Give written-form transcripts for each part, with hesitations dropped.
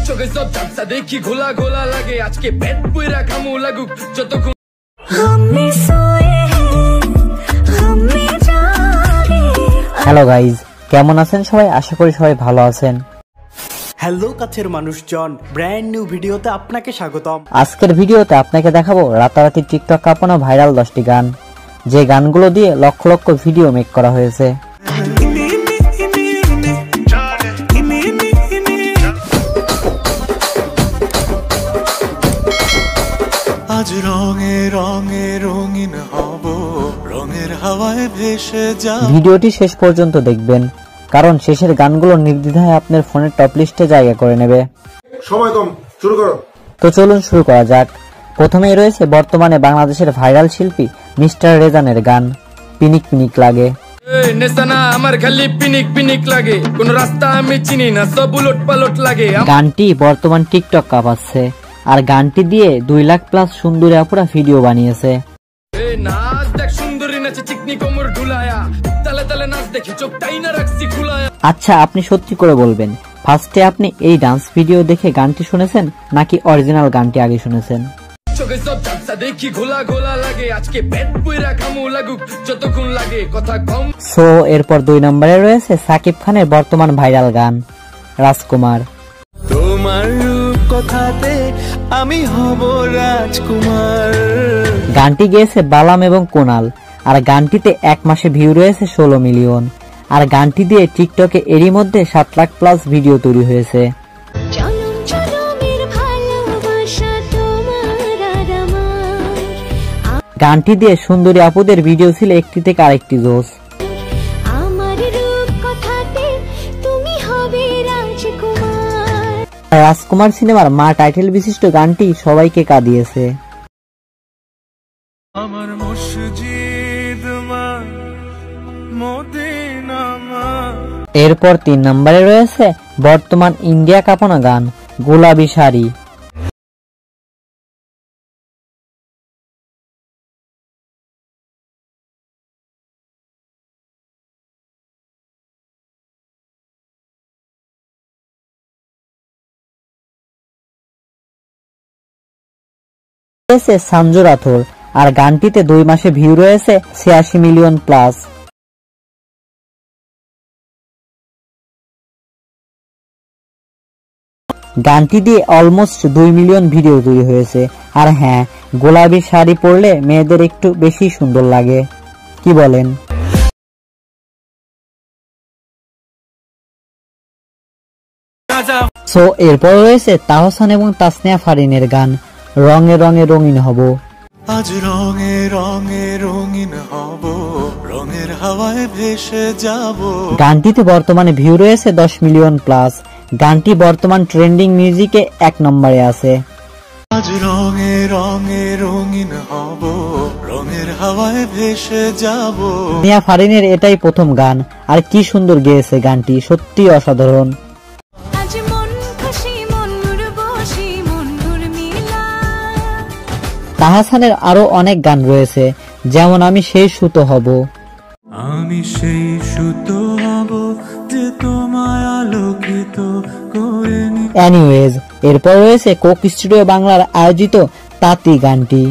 চোখে সব ঝাপসা দেখি ঘোলা ঘোলা লাগে আজকে পেট পুরা খামু লাগুক যতক্ষণ হ্যালো গাইজ, কেমন আছেন সবাই? আশা করি সবাই ভালো আছেন। হ্যালো কাছের মানুষজন, ব্র্যান্ড নিউ ভিডিওতে আপনাকে স্বাগতম। আজকের ভিডিওতে আপনাকে দেখাবো রাতারাতি টিকটক কাঁপানো ভাইরাল 10টি গান, যে গানগুলো দিয়ে লক্ষ লক্ষ ভিডিও মেক করা হয়েছে। আজ রঙে রঙে রঙিন হব, রঙের হাওয়ায় ভেসে যাব। ভিডিওটি শেষ পর্যন্ত দেখবেন, কারণ শেষের গানগুলো নির্দ্বিধায় আপনার ফোনের টপ লিস্টে জায়গা করে নেবে। সময় কম, শুরু করো। তো চলুন শুরু করা যাক। প্রথমেই রয়েছে বর্তমানে বাংলাদেশের ভাইরাল শিল্পী মিস্টার রেজানের গান পিনিক পিনিক লাগে। আমার খালি পিনিক পিনিক লাগে, কোন রাস্তা আমি চিনি না, সব উলট পালট লাগে। গানটি বর্তমান টিকটক কাঁপাচ্ছে, আর গানটি দিয়ে 2 লাখ প্লাস সুন্দরী আপুরা ভিডিও বানিয়েছে। আচ্ছা, আপনি সত্যি করে বলবেন, ফার্স্টে আপনি এই ডান্স ভিডিও দেখে গানটি শুনেছেন নাকি অরিজিনাল গানটি আগে শুনেছেন? সো এরপর 2 নম্বরে রয়েছে সাকিব খানের বর্তমান ভাইরাল গান রাজকুমার। তোমার রূপ কথাতে আমি হব রাজকুমার। গানটি গেয়েছে বালাম এবং কোনাল, আর গানটিতে 1 মাসে ভিউ রয়েছে 16 মিলিয়ন, আর গানটি দিয়ে টিকটকে এরই মধ্যে 7 লাখ প্লাস ভিডিও তৈরি হয়েছে। গানটি দিয়ে সুন্দরী আপুদের ভিডিও ছিল একটি থেকে আরেকটি জোস। রাজকুমার সিনেমার মা টাইটেল বিশিষ্ট গানটি সবাইকে কাঁদিয়েছে। আমার মসজিদ মা মদিনা মা। এরপর 3 নম্বরে রয়েছে বর্তমান ইন্ডিয়া কাঁপানো গান গোলাপি শাড়ি। সঞ্জু রাথোর, আর গানটিতে 2 মাসে ভিউ রয়েছে 86 মিলিয়ন প্লাস। গানটি দিয়ে অলমোস্ট 2 মিলিয়ন ভিডিও তৈরি হয়েছে। আর হ্যাঁ, গোলাপি শাড়ি পরলে মেয়েদের একটু বেশি সুন্দর লাগে, কি বলেন? সো এরপর রয়েছে তাহসান এবং তাসনিয়া ফারিনের গান রঙে রঙে রঙিন হব। আজ রঙে রঙে রঙিন হব, রঙের হাওয়ায় ভেসে যাব। গানটিতে বর্তমানে ভিউ রয়েছে 10 মিলিয়ন প্লাস। গানটি বর্তমান ট্রেন্ডিং মিউজিকে 1 নম্বরে আছে। আজ রঙে রঙে রঙিন হব, রঙের হাওয়ায় ভেসে যাব। তাসনিয়া ফারিনের এটাই প্রথম গান, আর কি সুন্দর গেয়েছে গানটি, সত্যি অসাধারণ। তাহসানের আরো অনেক গান রয়েছে, যেমন আমি সেই সুতো হব। আমি সেই সুতো হব যে তোমায় আলোকিত করে নি। এনিওয়েজ, এরপর রয়েছে কোক স্টুডিও বাংলার আয়োজিত তাঁতি গানটি।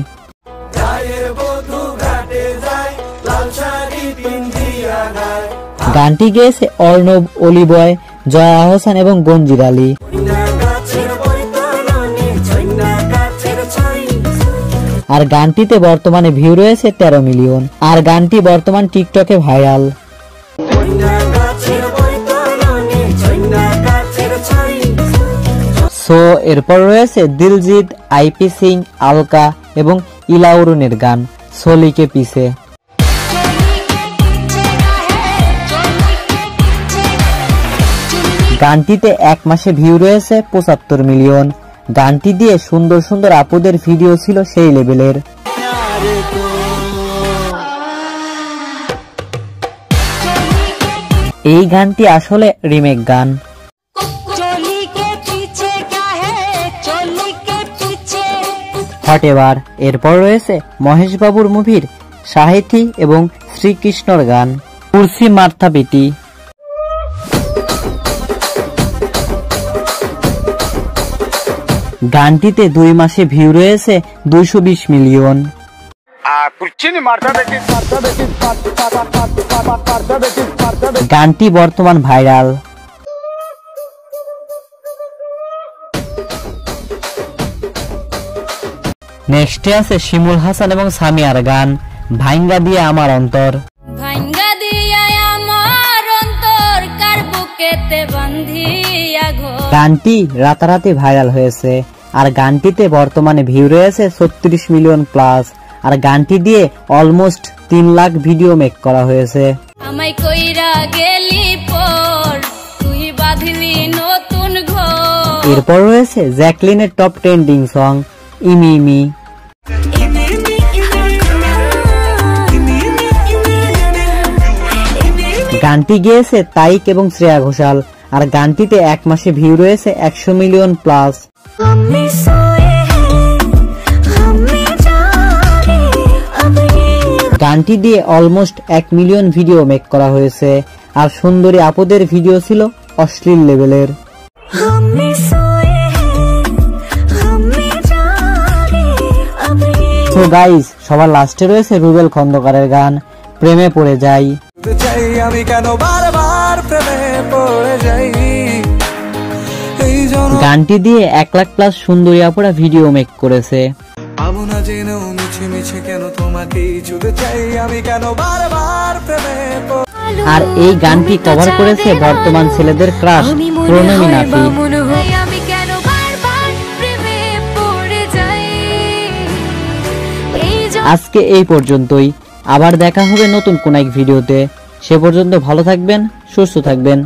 গানটি গেয়েছে অর্ণব, অলি বয়, জয়া আহসান এবং গঞ্জির আলী। আর গানটিতে বর্তমানে ভিউ রয়েছে 13 মিলিয়ন, আর গানটি বর্তমান টিকটকে ভাইরাল। সো এরপর রয়েছে দিলজিৎ, আইপি সিং, আলকা এবং ইলাউরুনের গান সোলিকে পিছে। গানটিতে 1 মাসে ভিউ রয়েছে 75 মিলিয়ন। গানটি দিয়ে সুন্দর সুন্দর আপুদের ভিডিও ছিল সেই লেভেলের। এই গানটি আসলে রিমেক গান। হটএভার। এরপর রয়েছে মহেশ বাবুর মুভির সাহিথি এবং শ্রীকৃষ্ণর গান কুর্সি মার্থা পিটি। গানটিতে 2 মাসে ভিউ রয়েছে 220 মিলিয়ন। গানটি বর্তমান ভাইরাল। নেক্সটে আছে শিমুল হাসান এবং সামিয়ার গান ভাইঙ্গা দিয়ে আমার অন্তর। ভাইঙ্গা দিয়া আমার অন্তর কার বুকেতে বাঁধিয়া ঘর। গানটি রাতারাতি ভাইরাল হয়েছে আর গানটিতে বর্তমানে ভিউ রয়েছে 36 মিলিয়ন প্লাস আর গানটি দিয়ে অলমোস্ট 3 লাখ ভিডিও মেক করা হয়েছে। আমায় কইরা গেলি পর তুই বাঁধলি নতুন ঘর। এরপর রয়েছে জ্যাকলিনের টপ ট্রেন্ডিং সং ইমি ইমি। গানটি গেয়েছে তাইক এবং শ্রেয়া ঘোষাল আর গানটিতে 1 মাসে ভিউ রয়েছে 100 মিলিয়ন প্লাস। গানটি দিয়ে অলমোস্ট 1 মিলিয়ন ভিডিও মেক করা হয়েছে আর সুন্দরী আপুদের ভিডিও ছিল অশ্লীল লেভেলের। তো গাইস, সবার লাস্টে রয়েছে রুবেল খন্দকারের গান প্রেমে পড়ে যাই। আমি কেন বারবার প্রেমে পড়ে যাই। গানটি দিয়ে 1 লাখ প্লাস সুন্দরী আপুরা ভিডিও মেক করেছে। না জেনেও মিছে মিছে কেন তোমাকে ছুঁতে চাই, আমি কেন বারবার প্রেমে আর এই গানটি কভার করেছে বর্তমান ছেলেদের ক্রাশ প্রণমী নাফি। আমি কেন বারবার প্রেমে পড়ে যাই। আজকে এই পর্যন্তই, আবার দেখা হবে নতুন কোন এক ভিডিওতে। সে পর্যন্ত ভালো থাকবেন, সুস্থ থাকবেন।